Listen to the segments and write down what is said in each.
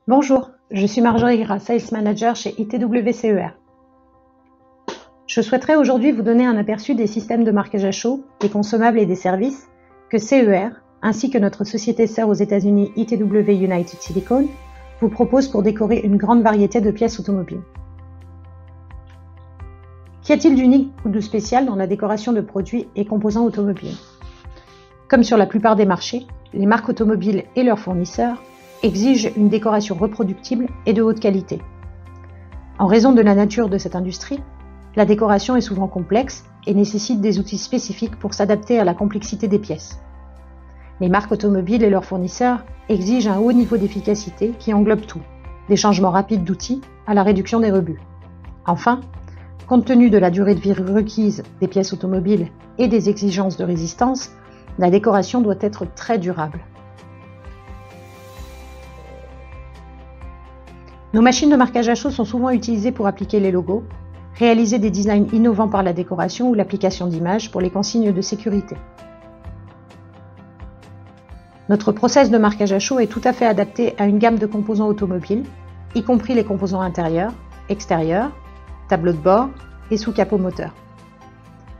Bonjour, je suis Marjorie Gras, Sales Manager chez ITW CER. Je souhaiterais aujourd'hui vous donner un aperçu des systèmes de marquage à chaud, des consommables et des services que CER, ainsi que notre société sœur aux États-Unis ITW United Silicon, vous propose pour décorer une grande variété de pièces automobiles. Qu'y a-t-il d'unique ou de spécial dans la décoration de produits et composants automobiles? Comme sur la plupart des marchés, les marques automobiles et leurs fournisseurs exigent une décoration reproductible et de haute qualité. En raison de la nature de cette industrie, la décoration est souvent complexe et nécessite des outils spécifiques pour s'adapter à la complexité des pièces. Les marques automobiles et leurs fournisseurs exigent un haut niveau d'efficacité qui englobe tout, des changements rapides d'outils à la réduction des rebuts. Enfin, compte tenu de la durée de vie requise des pièces automobiles et des exigences de résistance, la décoration doit être très durable. Nos machines de marquage à chaud sont souvent utilisées pour appliquer les logos, réaliser des designs innovants par la décoration ou l'application d'images pour les consignes de sécurité. Notre process de marquage à chaud est tout à fait adapté à une gamme de composants automobiles, y compris les composants intérieurs, extérieurs, tableaux de bord et sous-capot moteur.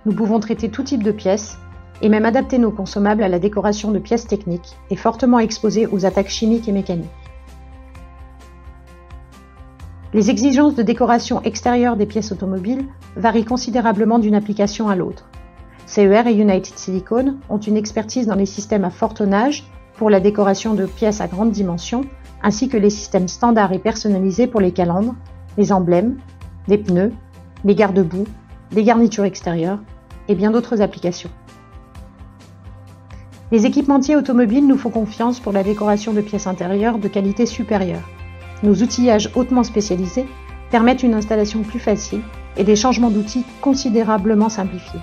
Nous pouvons traiter tout type de pièces et même adapter nos consommables à la décoration de pièces techniques et fortement exposées aux attaques chimiques et mécaniques. Les exigences de décoration extérieure des pièces automobiles varient considérablement d'une application à l'autre. CER et United Silicon ont une expertise dans les systèmes à fort tonnage pour la décoration de pièces à grande dimension, ainsi que les systèmes standards et personnalisés pour les calandres, les emblèmes, les pneus, les garde-boue, les garnitures extérieures et bien d'autres applications. Les équipementiers automobiles nous font confiance pour la décoration de pièces intérieures de qualité supérieure. Nos outillages hautement spécialisés permettent une installation plus facile et des changements d'outils considérablement simplifiés.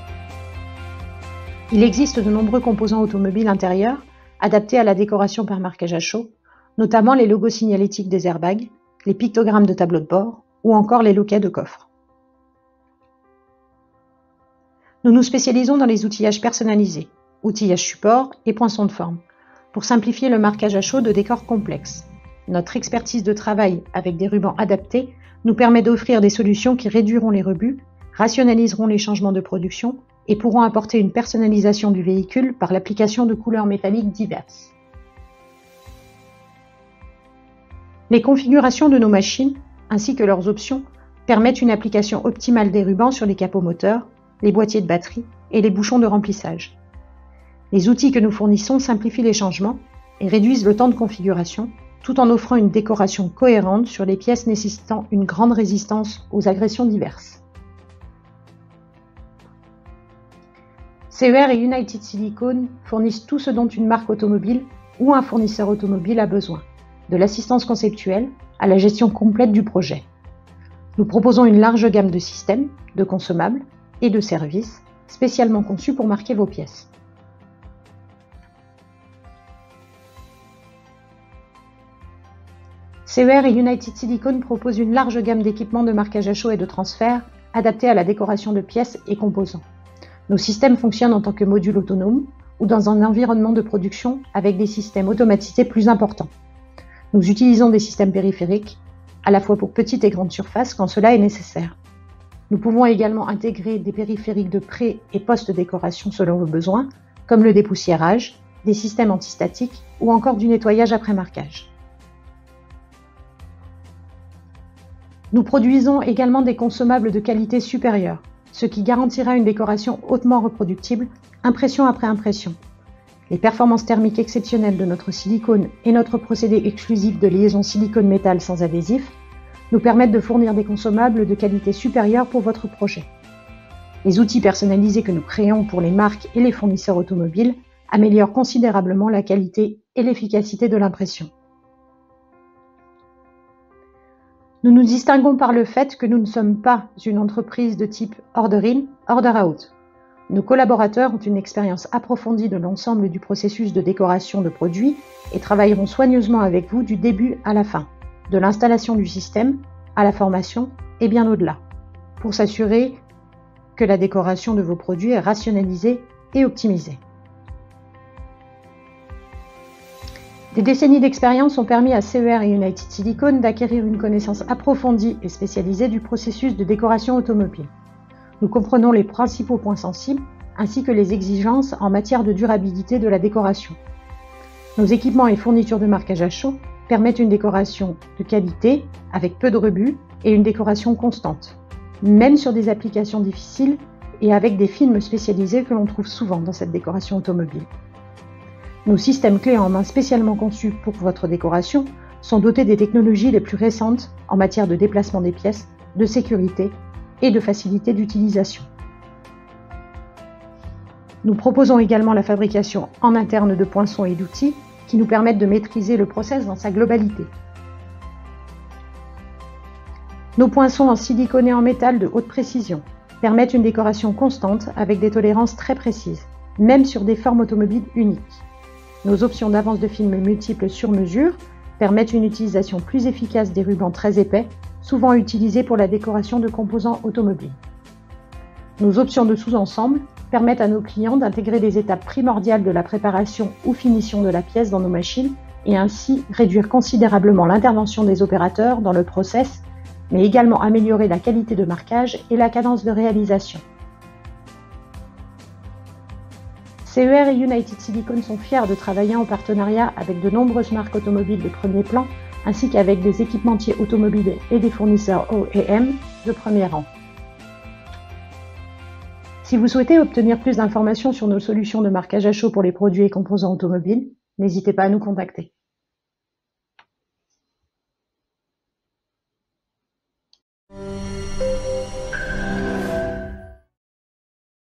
Il existe de nombreux composants automobiles intérieurs adaptés à la décoration par marquage à chaud, notamment les logos signalétiques des airbags, les pictogrammes de tableaux de bord ou encore les loquets de coffre. Nous nous spécialisons dans les outillages personnalisés, outillage support et poinçons de forme, pour simplifier le marquage à chaud de décors complexes. Notre expertise de travail avec des rubans adaptés nous permet d'offrir des solutions qui réduiront les rebuts, rationaliseront les changements de production et pourront apporter une personnalisation du véhicule par l'application de couleurs métalliques diverses. Les configurations de nos machines, ainsi que leurs options, permettent une application optimale des rubans sur les capots moteurs, les boîtiers de batterie et les bouchons de remplissage. Les outils que nous fournissons simplifient les changements et réduisent le temps de configuration, tout en offrant une décoration cohérente sur les pièces nécessitant une grande résistance aux agressions diverses. CER et United Silicon fournissent tout ce dont une marque automobile ou un fournisseur automobile a besoin, de l'assistance conceptuelle à la gestion complète du projet. Nous proposons une large gamme de systèmes, de consommables et de services spécialement conçus pour marquer vos pièces. CER et United Silicon proposent une large gamme d'équipements de marquage à chaud et de transfert adaptés à la décoration de pièces et composants. Nos systèmes fonctionnent en tant que modules autonomes ou dans un environnement de production avec des systèmes automatisés plus importants. Nous utilisons des systèmes périphériques, à la fois pour petites et grandes surfaces quand cela est nécessaire. Nous pouvons également intégrer des périphériques de pré- et post-décoration selon vos besoins, comme le dépoussiérage, des systèmes antistatiques ou encore du nettoyage après marquage. Nous produisons également des consommables de qualité supérieure, ce qui garantira une décoration hautement reproductible, impression après impression. Les performances thermiques exceptionnelles de notre silicone et notre procédé exclusif de liaison silicone-métal sans adhésif nous permettent de fournir des consommables de qualité supérieure pour votre projet. Les outils personnalisés que nous créons pour les marques et les fournisseurs automobiles améliorent considérablement la qualité et l'efficacité de l'impression. Nous nous distinguons par le fait que nous ne sommes pas une entreprise de type order-in, order-out. Nos collaborateurs ont une expérience approfondie de l'ensemble du processus de décoration de produits et travailleront soigneusement avec vous du début à la fin, de l'installation du système à la formation et bien au-delà, pour s'assurer que la décoration de vos produits est rationalisée et optimisée. Des décennies d'expérience ont permis à CER et United Silicon d'acquérir une connaissance approfondie et spécialisée du processus de décoration automobile. Nous comprenons les principaux points sensibles ainsi que les exigences en matière de durabilité de la décoration. Nos équipements et fournitures de marquage à chaud permettent une décoration de qualité, avec peu de rebut et une décoration constante, même sur des applications difficiles et avec des films spécialisés que l'on trouve souvent dans cette décoration automobile. Nos systèmes clés en main spécialement conçus pour votre décoration sont dotés des technologies les plus récentes en matière de déplacement des pièces, de sécurité et de facilité d'utilisation. Nous proposons également la fabrication en interne de poinçons et d'outils qui nous permettent de maîtriser le process dans sa globalité. Nos poinçons en silicone et en métal de haute précision permettent une décoration constante avec des tolérances très précises, même sur des formes automobiles uniques. Nos options d'avance de film multiples sur mesure permettent une utilisation plus efficace des rubans très épais, souvent utilisés pour la décoration de composants automobiles. Nos options de sous-ensemble permettent à nos clients d'intégrer les étapes primordiales de la préparation ou finition de la pièce dans nos machines et ainsi réduire considérablement l'intervention des opérateurs dans le process, mais également améliorer la qualité de marquage et la cadence de réalisation. CER et United Silicon sont fiers de travailler en partenariat avec de nombreuses marques automobiles de premier plan, ainsi qu'avec des équipementiers automobiles et des fournisseurs OEM de premier rang. Si vous souhaitez obtenir plus d'informations sur nos solutions de marquage à chaud pour les produits et composants automobiles, n'hésitez pas à nous contacter.